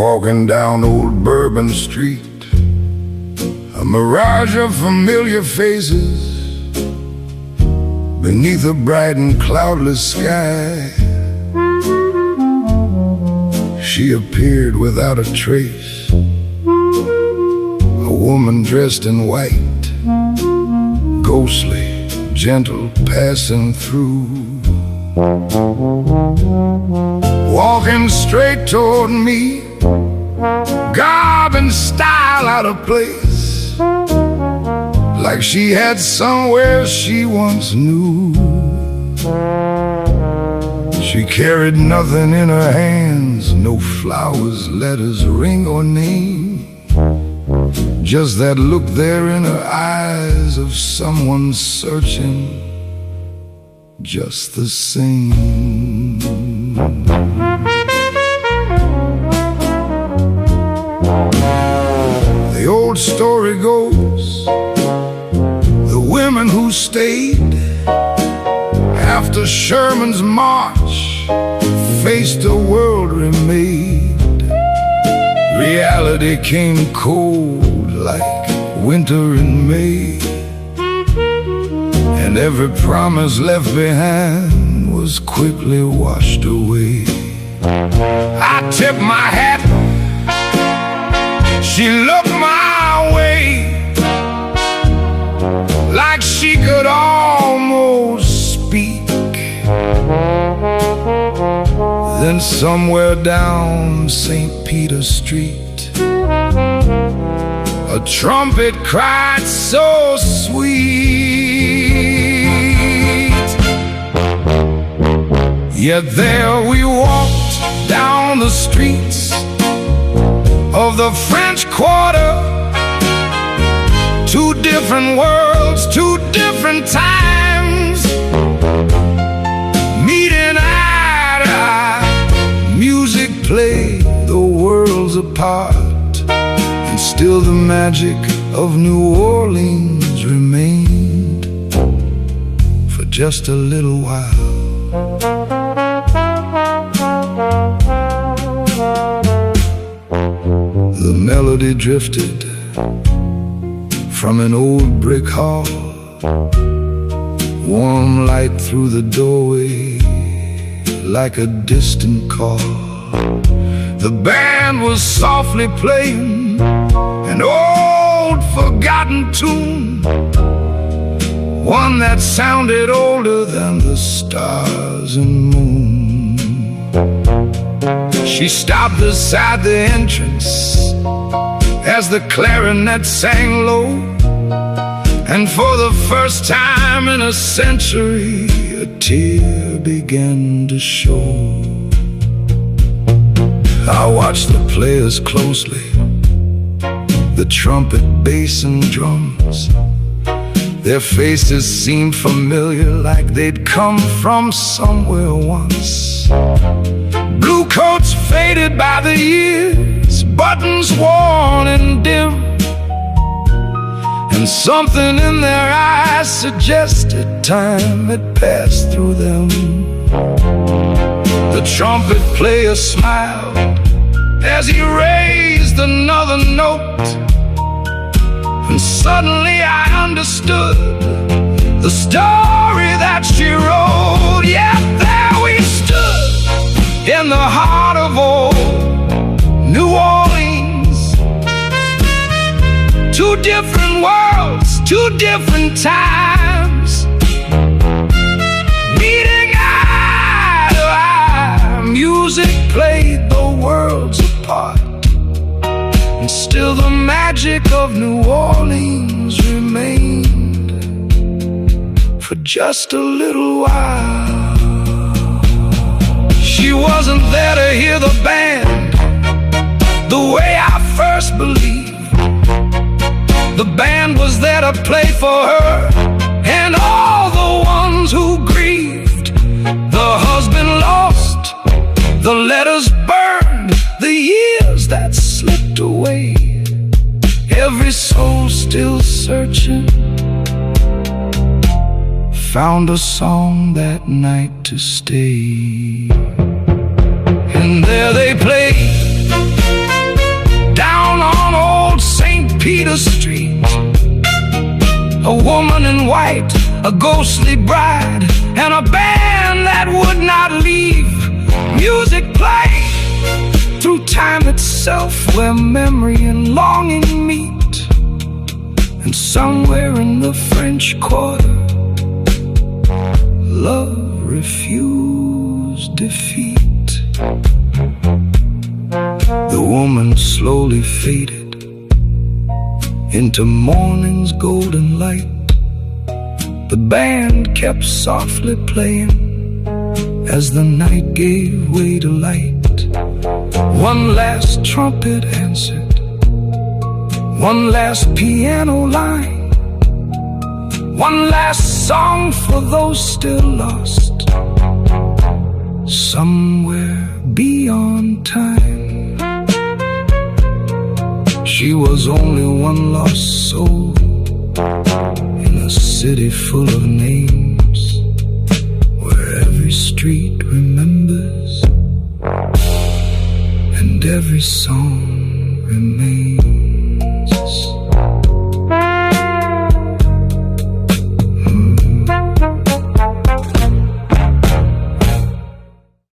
Walking down old Bourbon Street, a mirage of familiar faces beneath a bright and cloudless sky. She appeared without a trace, a woman dressed in white, ghostly, gentle, passing through. Walking straight toward me, garb and style out of place, like she had somewhere she once knew. She carried nothing in her hands, no flowers, letters, ring or name, just that look there in her eyes of someone searching just the same. The old story goes, the women who stayed after Sherman's march faced a world remade. Reality came cold like winter in May, and every promise left behind was quickly washed away. I tip my hat, she looked my way, like she could almost speak. Then somewhere down St. Peter Street, a trumpet cried so sweet. Yet there we walked down the streets of the French Quarter, two different worlds, two different times, meeting eye to eye. Music played the worlds apart, and still the magic of New Orleans remained for just a little while. The melody drifted from an old brick hall, warm light through the doorway like a distant call. The band was softly playing an old forgotten tune, one that sounded older than the stars and moon. She stopped beside the entrance as the clarinet sang low, and for the first time in a century, a tear began to show. I watched the players closely, the trumpet, bass, and drums. Their faces seemed familiar, like they'd come from somewhere once. Blue coats faded by the years, buttons worn and dim, and something in their eyes suggested time had passed through them. The trumpet player smiled as he raised another note, and suddenly I understood the story that she wrote. Yeah, there we stood in the heart of old New Orleans, two different worlds, two different times, meeting eye to eye. Music played the worlds apart, and still the magic of New Orleans remained for just a little while. She wasn't there to hear the band the way I first believed. The band was there to play for her and all the ones who grieved. The husband lost, the letters burned, the years that slipped away. Every soul still searching found a song that night to stay. And there they played night, a ghostly bride, and a band that would not leave. Music played through time itself, where memory and longing meet. And somewhere in the French Quarter, love refused defeat. The woman slowly faded into morning's golden light. The band kept softly playing as the night gave way to light. One last trumpet answered, one last piano line, one last song for those still lost somewhere beyond time. She was only one lost soul in a city full of names, where every street remembers and every song remains.